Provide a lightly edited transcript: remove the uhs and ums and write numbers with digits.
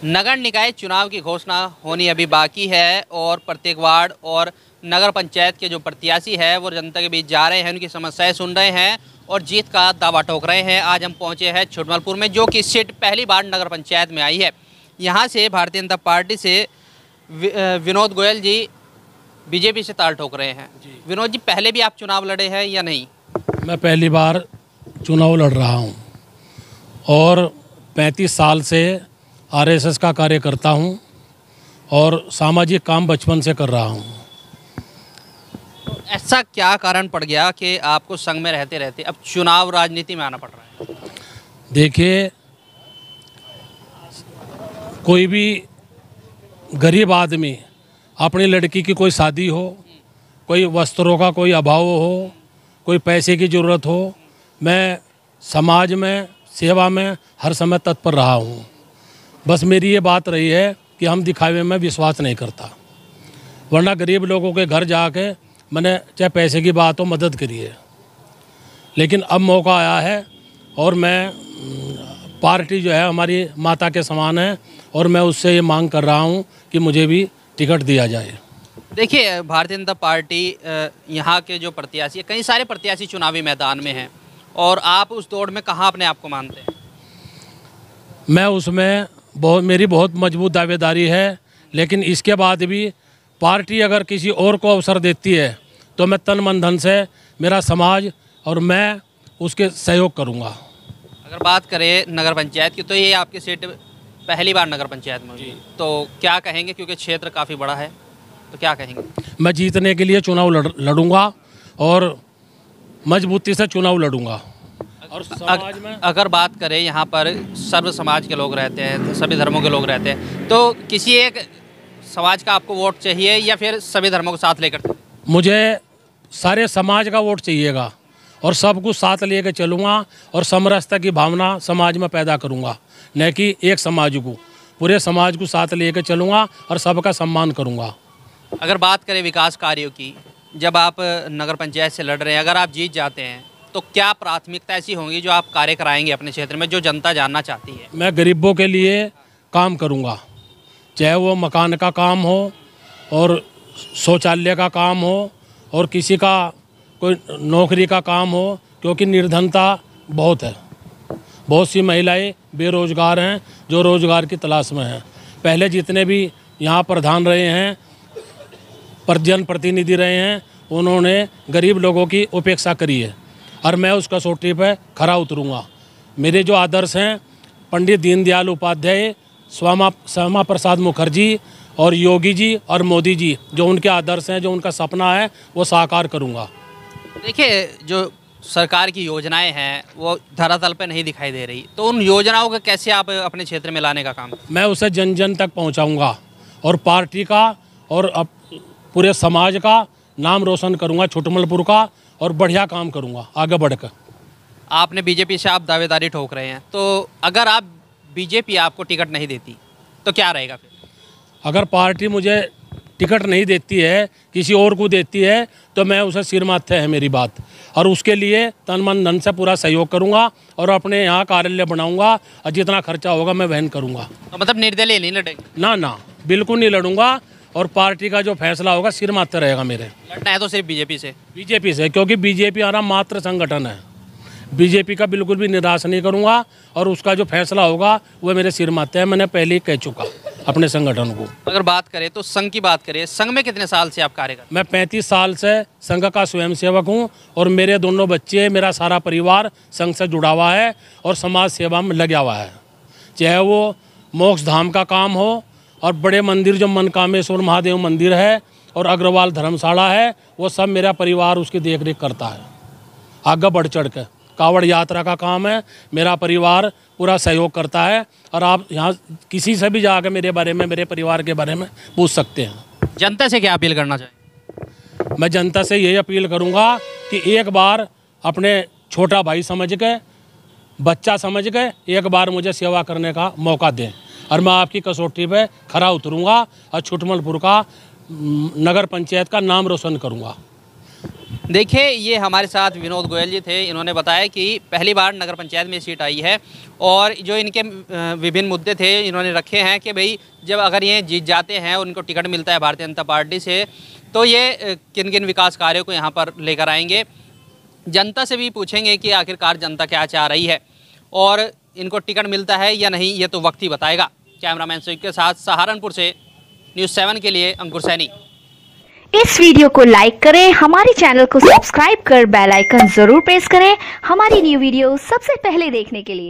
नगर निकाय चुनाव की घोषणा होनी अभी बाकी है और प्रत्येक वार्ड और नगर पंचायत के जो प्रत्याशी है वो जनता के बीच जा रहे हैं, उनकी समस्याएं सुन रहे हैं और जीत का दावा ठोक रहे हैं। आज हम पहुंचे हैं छुटमलपुर में, जो कि सीट पहली बार नगर पंचायत में आई है। यहां से भारतीय जनता पार्टी से विनोद गोयल जी बीजेपी से ताल ठोक रहे हैं। विनोद जी, पहले भी आप चुनाव लड़े हैं या नहीं? मैं पहली बार चुनाव लड़ रहा हूं और 35 साल से आरएसएस का कार्य करता हूं और सामाजिक काम बचपन से कर रहा हूं। तो ऐसा क्या कारण पड़ गया कि आपको संघ में रहते रहते अब चुनाव राजनीति में आना पड़ रहा है? देखिए, कोई भी गरीब आदमी अपनी लड़की की कोई शादी हो, कोई वस्त्रों का कोई अभाव हो, कोई पैसे की ज़रूरत हो, मैं समाज में सेवा में हर समय तत्पर रहा हूँ। बस मेरी ये बात रही है कि हम दिखावे में विश्वास नहीं करता, वरना गरीब लोगों के घर जाके मैंने चाहे पैसे की बात हो मदद करी है। लेकिन अब मौका आया है और मैं पार्टी जो है हमारी माता के समान है और मैं उससे ये मांग कर रहा हूँ कि मुझे भी टिकट दिया जाए। देखिए, भारतीय जनता पार्टी यहाँ के जो प्रत्याशी, कई सारे प्रत्याशी चुनावी मैदान में हैं और आप उस दौड़ में कहाँ अपने आप को मानते हैं? मैं उसमें मेरी बहुत मजबूत दावेदारी है, लेकिन इसके बाद भी पार्टी अगर किसी और को अवसर देती है तो मैं तन मन धन से, मेरा समाज और मैं उसके सहयोग करूँगा। अगर बात करें नगर पंचायत की, तो ये आपकी सीट पहली बार नगर पंचायत में हुई, तो क्या कहेंगे? क्योंकि क्षेत्र काफ़ी बड़ा है, तो क्या कहेंगे? मैं जीतने के लिए चुनाव लड़ूंगा और मजबूती से चुनाव लड़ूंगा। और समाज में अगर बात करें, यहाँ पर सर्व समाज के लोग रहते हैं, सभी धर्मों के लोग रहते हैं, तो किसी एक समाज का आपको वोट चाहिए या फिर सभी धर्मों को साथ लेकर? मुझे सारे समाज का वोट चाहिएगा और सब कुछ साथ लेकर चलूँगा और समरसता की भावना समाज में पैदा करूँगा, न कि एक समाज को, पूरे समाज को साथ लेकर चलूँगा और सबका सम्मान करूँगा। अगर बात करें विकास कार्यों की, जब आप नगर पंचायत से लड़ रहे हैं, अगर आप जीत जाते हैं तो क्या प्राथमिकता ऐसी होंगी जो आप कार्य कराएंगे अपने क्षेत्र में, जो जनता जानना चाहती है? मैं गरीबों के लिए काम करूँगा, चाहे वो मकान का काम हो और शौचालय का काम हो और किसी का कोई नौकरी का काम हो, क्योंकि निर्धनता बहुत है। बहुत सी महिलाएं बेरोजगार हैं जो रोजगार की तलाश में हैं। पहले जितने भी यहाँ प्रधान रहे हैं, जनप्रतिनिधि रहे हैं, उन्होंने गरीब लोगों की उपेक्षा करी है और मैं उस कसौटी पर खरा उतरूँगा। मेरे जो आदर्श हैं, पंडित दीनदयाल उपाध्याय, श्यामा प्रसाद मुखर्जी और योगी जी और मोदी जी, जो उनके आदर्श हैं, जो उनका सपना है, वो साकार करूँगा। देखिए, जो सरकार की योजनाएं हैं वो धरातल पे नहीं दिखाई दे रही, तो उन योजनाओं का कैसे आप अपने क्षेत्र में लाने का काम? मैं उसे जन जन तक पहुंचाऊंगा और पार्टी का और पूरे समाज का नाम रोशन करूंगा, छुटमलपुर का, और बढ़िया काम करूंगा आगे बढ़कर। आपने बीजेपी से आप दावेदारी ठोक रहे हैं, तो अगर आप बीजेपी आपको टिकट नहीं देती तो क्या रहेगा फिर? अगर पार्टी मुझे टिकट नहीं देती है, किसी और को देती है, तो मैं उसे सिर माथे है मेरी बात, और उसके लिए तन मन धन से पूरा सहयोग करूंगा और अपने यहाँ कार्यालय बनाऊंगा और जितना खर्चा होगा मैं वहन करूंगा। तो मतलब निर्दलीय नहीं लड़ेंगे? ना, बिल्कुल नहीं लड़ूंगा और पार्टी का जो फैसला होगा सिर माथे रहेगा मेरे। लड़ना है तो सिर्फ बीजेपी से? बीजेपी से, क्योंकि बीजेपी हमारा मात्र संगठन है। बीजेपी का बिल्कुल भी निराश नहीं करूंगा और उसका जो फैसला होगा वो मेरे सिर माथे है। मैंने पहले ही कह चुका अपने संगठन को। अगर बात करें तो संघ की बात करें, संघ में कितने साल से आप कार्य करते हैं? मैं 35 साल से संघ का स्वयंसेवक हूं और मेरे दोनों बच्चे, मेरा सारा परिवार संघ से जुड़ा हुआ है और समाज सेवा में लगा हुआ है। चाहे वो मोक्ष धाम का काम हो और बड़े मंदिर जो मनकामेश्वर महादेव मंदिर है और अग्रवाल धर्मशाला है, वो सब मेरा परिवार उसकी देखरेख करता है। आगे बढ़ चढ़ के कावड़ यात्रा का काम है, मेरा परिवार पूरा सहयोग करता है और आप यहाँ किसी से भी जाकर मेरे बारे में, मेरे परिवार के बारे में पूछ सकते हैं। जनता से क्या अपील करना चाहिए? मैं जनता से यही अपील करूँगा कि एक बार अपने छोटा भाई समझ के, बच्चा समझ के एक बार मुझे सेवा करने का मौका दें और मैं आपकी कसौटी पे खरा उतरूँगा और छुटमलपुर का नगर पंचायत का नाम रोशन करूँगा। देखिए, ये हमारे साथ विनोद गोयल जी थे। इन्होंने बताया कि पहली बार नगर पंचायत में सीट आई है और जो इनके विभिन्न मुद्दे थे इन्होंने रखे हैं कि भाई जब अगर ये जीत जाते हैं, उनको टिकट मिलता है भारतीय जनता पार्टी से, तो ये किन किन विकास कार्यों को यहाँ पर लेकर आएंगे। जनता से भी पूछेंगे कि आखिरकार जनता क्या चाह रही है और इनको टिकट मिलता है या नहीं, ये तो वक्त ही बताएगा। कैमरामैन सुईक के साथ सहारनपुर से न्यूज़ 7 के लिए अंकुर सैनी। इस वीडियो को लाइक करें, हमारे चैनल को सब्सक्राइब कर बेल आइकन जरूर प्रेस करें हमारी न्यू वीडियो सबसे पहले देखने के लिए।